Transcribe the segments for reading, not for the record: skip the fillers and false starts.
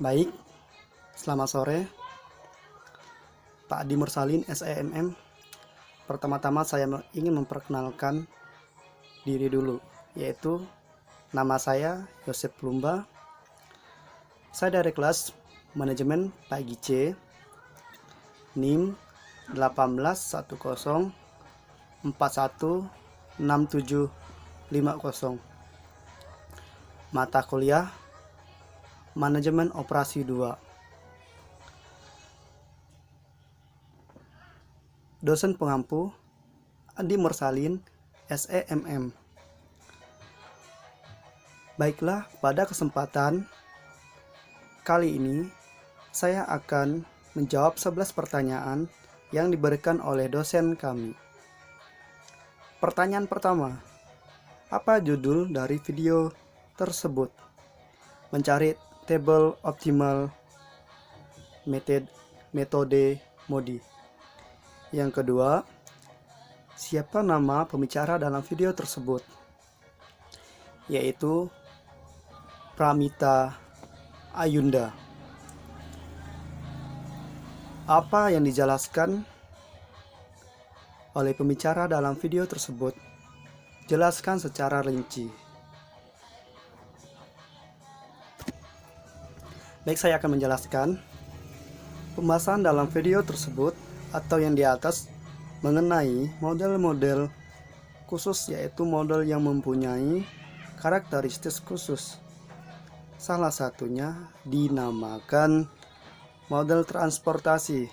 Baik, selamat sore, Pak Adi Mursalin, SEMM. Pertama-tama saya ingin memperkenalkan diri dulu, yaitu nama saya Yosep Plumba. Saya dari kelas Manajemen Pagi C, NIM 1810416750. Mata kuliah Manajemen Operasi 2. Dosen pengampu Adi Mursalin, SEMM. Baiklah, pada kesempatan kali ini saya akan menjawab 11 pertanyaan yang diberikan oleh dosen kami. Pertanyaan pertama, apa judul dari video tersebut? Mencari tabel optimal metode MODI. Yang kedua, siapa nama pembicara dalam video tersebut? Yaitu Pramita Ayunda. Apa yang dijelaskan oleh pembicara dalam video tersebut? Jelaskan secara rinci. Baik, saya akan menjelaskan. Pembahasan dalam video tersebut atau yang di atas mengenai model-model khusus, yaitu model yang mempunyai karakteristik khusus. Salah satunya dinamakan model transportasi.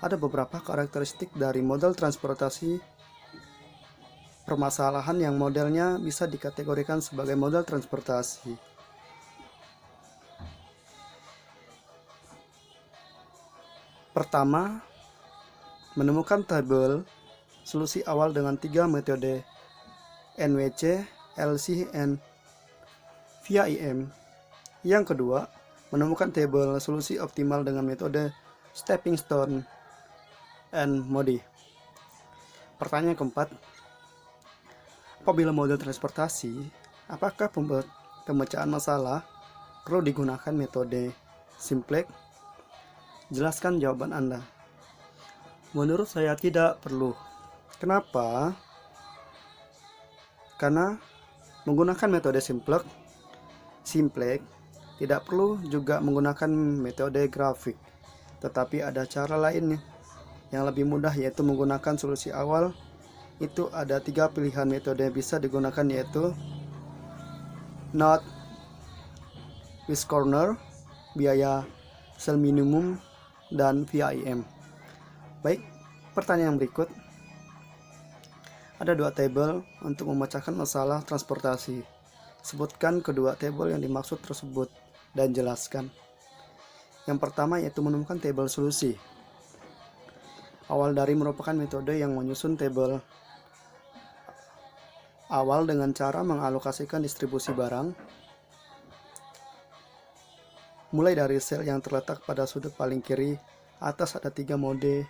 Ada beberapa karakteristik dari model transportasi. Permasalahan yang modelnya bisa dikategorikan sebagai model transportasi. Pertama, menemukan tabel solusi awal dengan 3 metode NWC, LCN, VIM. Yang kedua, menemukan tabel solusi optimal dengan metode stepping stone and MODI. Pertanyaan keempat, apabila model transportasi, apakah pemecahan masalah perlu digunakan metode simplex? Jelaskan jawaban Anda. Menurut saya tidak perlu. Kenapa? Karena menggunakan metode simplex tidak perlu juga menggunakan metode grafik. Tetapi ada cara lain yang lebih mudah, yaitu menggunakan solusi awal. Itu ada 3 pilihan metode yang bisa digunakan, yaitu Knot with corner, biaya sel minimum, dan VIM. Baik, pertanyaan berikut. Ada 2 tabel untuk memecahkan masalah transportasi. Sebutkan kedua tabel yang dimaksud tersebut dan jelaskan. Yang pertama yaitu menemukan tabel solusi. Awal dari merupakan metode yang menyusun tabel awal dengan cara mengalokasikan distribusi barang mulai dari sel yang terletak pada sudut paling kiri atas. Ada 3 mode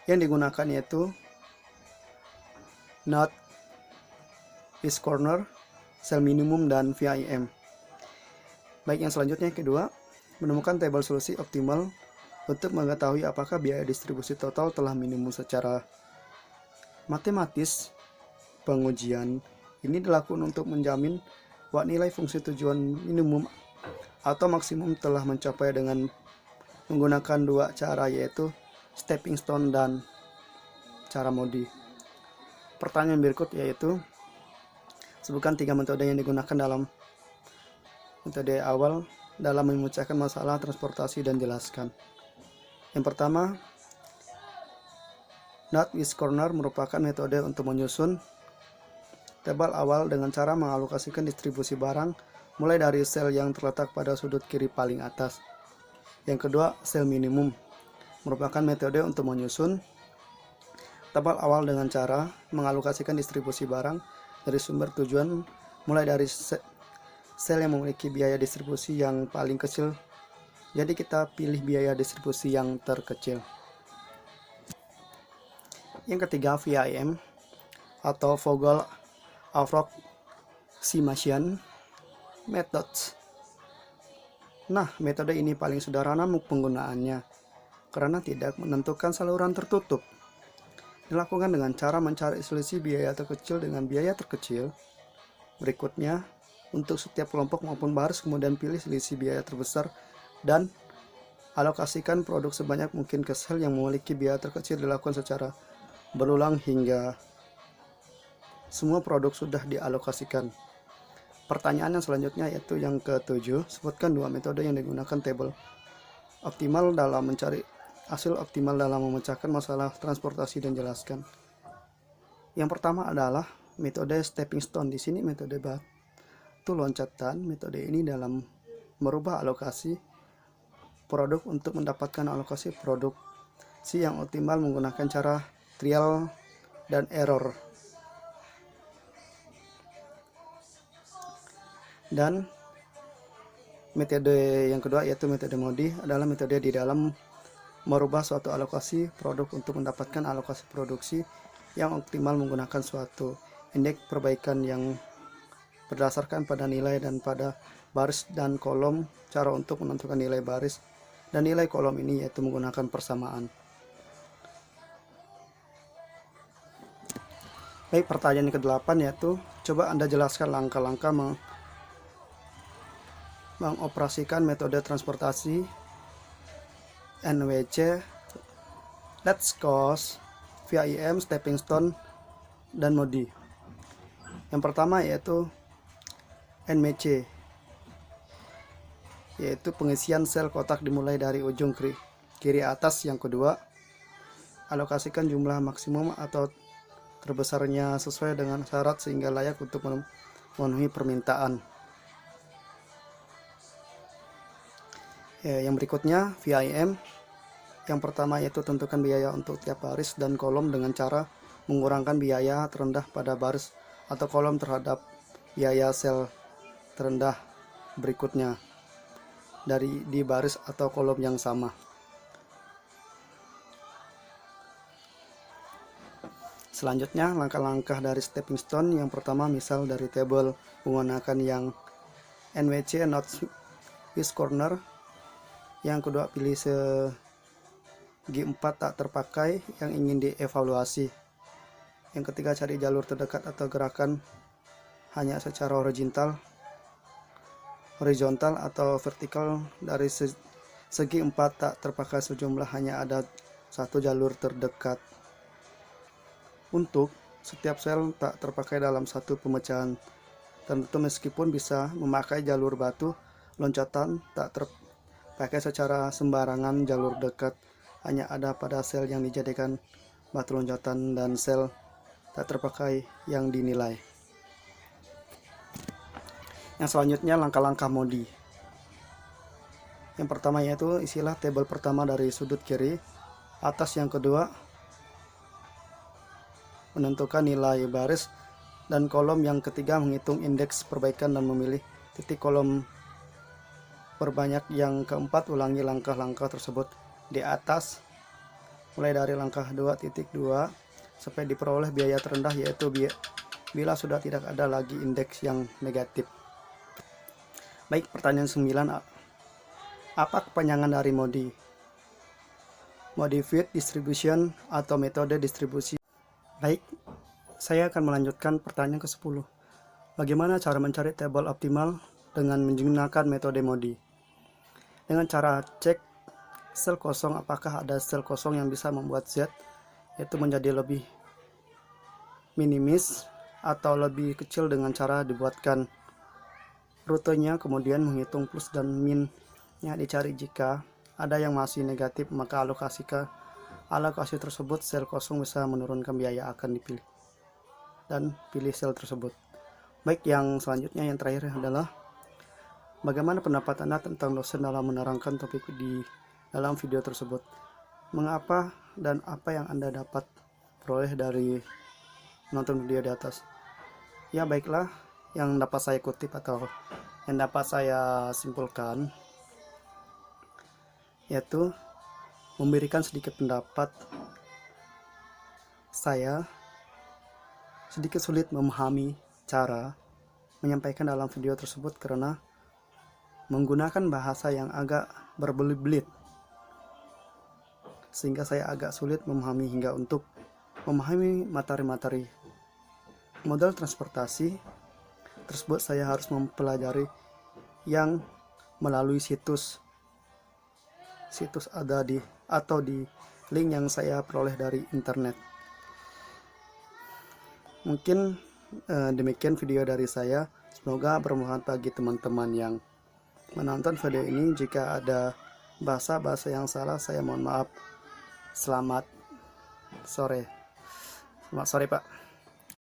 yang digunakan, yaitu Knot with corner, sel minimum, dan VIM. Baik, yang selanjutnya kedua, menemukan tabel solusi optimal untuk mengetahui apakah biaya distribusi total telah minimum secara matematis. Pengujian ini dilakukan untuk menjamin bahwa nilai fungsi tujuan minimum atau maksimum telah mencapai dengan menggunakan 2 cara, yaitu stepping stone dan cara MODI. Pertanyaan berikut yaitu, sebutkan 3 metode yang digunakan dalam metode awal dalam memecahkan masalah transportasi dan jelaskan. Yang pertama, Knot with corner merupakan metode untuk menyusun tabel awal dengan cara mengalokasikan distribusi barang mulai dari sel yang terletak pada sudut kiri paling atas. Yang kedua, sel minimum merupakan metode untuk menyusun tabel awal dengan cara mengalokasikan distribusi barang dari sumber tujuan mulai dari sel yang memiliki biaya distribusi yang paling kecil. Jadi kita pilih biaya distribusi yang terkecil. Yang ketiga, VIM atau Vogel Approximation Methods Nah, metode ini paling sederhana penggunaannya karena tidak menentukan saluran tertutup. Dilakukan dengan cara mencari selisih biaya terkecil dengan biaya terkecil. Berikutnya, untuk setiap kelompok maupun baris, kemudian pilih selisih biaya terbesar dan alokasikan produk sebanyak mungkin ke sel yang memiliki biaya terkecil. Dilakukan secara berulang hingga semua produk sudah dialokasikan. Pertanyaan yang selanjutnya yaitu yang ke-7, sebutkan 2 metode yang digunakan table optimal dalam mencari hasil optimal dalam memecahkan masalah transportasi dan jelaskan. Yang pertama adalah metode stepping stone. Di sini metode batu loncatan. Metode ini dalam merubah alokasi produk untuk mendapatkan alokasi produksi yang optimal menggunakan cara trial dan error. Dan metode yang kedua yaitu metode MODI adalah metode di dalam merubah suatu alokasi produk untuk mendapatkan alokasi produksi yang optimal menggunakan suatu indeks perbaikan yang berdasarkan pada nilai dan pada baris dan kolom. Cara untuk menentukan nilai baris dan nilai kolom ini yaitu menggunakan persamaan. Baik, pertanyaan yang ke-8 yaitu coba Anda jelaskan langkah-langkah mengoperasikan metode transportasi NWC, Let's Cost, VIM, Stepping Stone, dan MODI. Yang pertama yaitu NMC, yaitu pengisian sel kotak dimulai dari ujung kiri atas. Yang kedua, alokasikan jumlah maksimum atau terbesarnya sesuai dengan syarat sehingga layak untuk memenuhi permintaan. Yang berikutnya VIM. Yang pertama yaitu tentukan biaya untuk tiap baris dan kolom dengan cara mengurangkan biaya terendah pada baris atau kolom terhadap biaya sel terendah berikutnya di baris atau kolom yang sama. Selanjutnya langkah-langkah dari stepping stone. Yang pertama, misal dari table menggunakan yang NWC, not with corner. Yang kedua, pilih segi 4 tak terpakai yang ingin dievaluasi. Yang ketiga, cari jalur terdekat atau gerakan hanya secara horizontal atau vertikal dari segi 4 tak terpakai sejumlah hanya ada satu jalur terdekat. Untuk setiap sel tak terpakai dalam satu pemecahan tertentu, meskipun bisa memakai jalur batu loncatan tak terpakai secara sembarangan, jalur dekat hanya ada pada sel yang dijadikan batu loncatan dan sel tak terpakai yang dinilai. Yang selanjutnya langkah-langkah MODI. Yang pertama yaitu isilah tabel pertama dari sudut kiri atas. Yang kedua, menentukan nilai baris dan kolom. Yang ketiga, menghitung indeks perbaikan dan memilih titik kolom perbanyak. Yang keempat, ulangi langkah-langkah tersebut di atas mulai dari langkah 2.2 sampai diperoleh biaya terendah, yaitu bila sudah tidak ada lagi indeks yang negatif. Baik, pertanyaan 9, apa kepanjangan dari MODI? Modified Distribution atau metode distribusi. Baik, saya akan melanjutkan pertanyaan ke-10. Bagaimana cara mencari tabel optimal dengan menggunakan metode MODI? Dengan cara cek sel kosong, apakah ada sel kosong yang bisa membuat Z yaitu menjadi lebih minimis atau lebih kecil dengan cara dibuatkan rutenya, kemudian menghitung plus dan minnya dicari. Jika ada yang masih negatif, maka alokasi tersebut sel kosong bisa menurunkan biaya akan dipilih dan pilih sel tersebut. Baik, yang selanjutnya yang terakhir adalah bagaimana pendapat Anda tentang dosen dalam menerangkan topik di dalam video tersebut? Mengapa dan apa yang Anda dapat peroleh dari menonton video di atas? Ya, baiklah, yang dapat saya kutip atau yang dapat saya simpulkan yaitu memberikan sedikit pendapat. Saya sedikit sulit memahami cara menyampaikan dalam video tersebut karena menggunakan bahasa yang agak berbelit-belit, sehingga saya agak sulit memahami. Hingga untuk memahami materi-materi modal transportasi tersebut, saya harus mempelajari yang melalui situs ada di link yang saya peroleh dari internet. Mungkin demikian video dari saya. Semoga bermanfaat bagi teman-teman yang menonton video ini. Jika ada bahasa-bahasa yang salah, saya mohon maaf. Selamat sore Pak.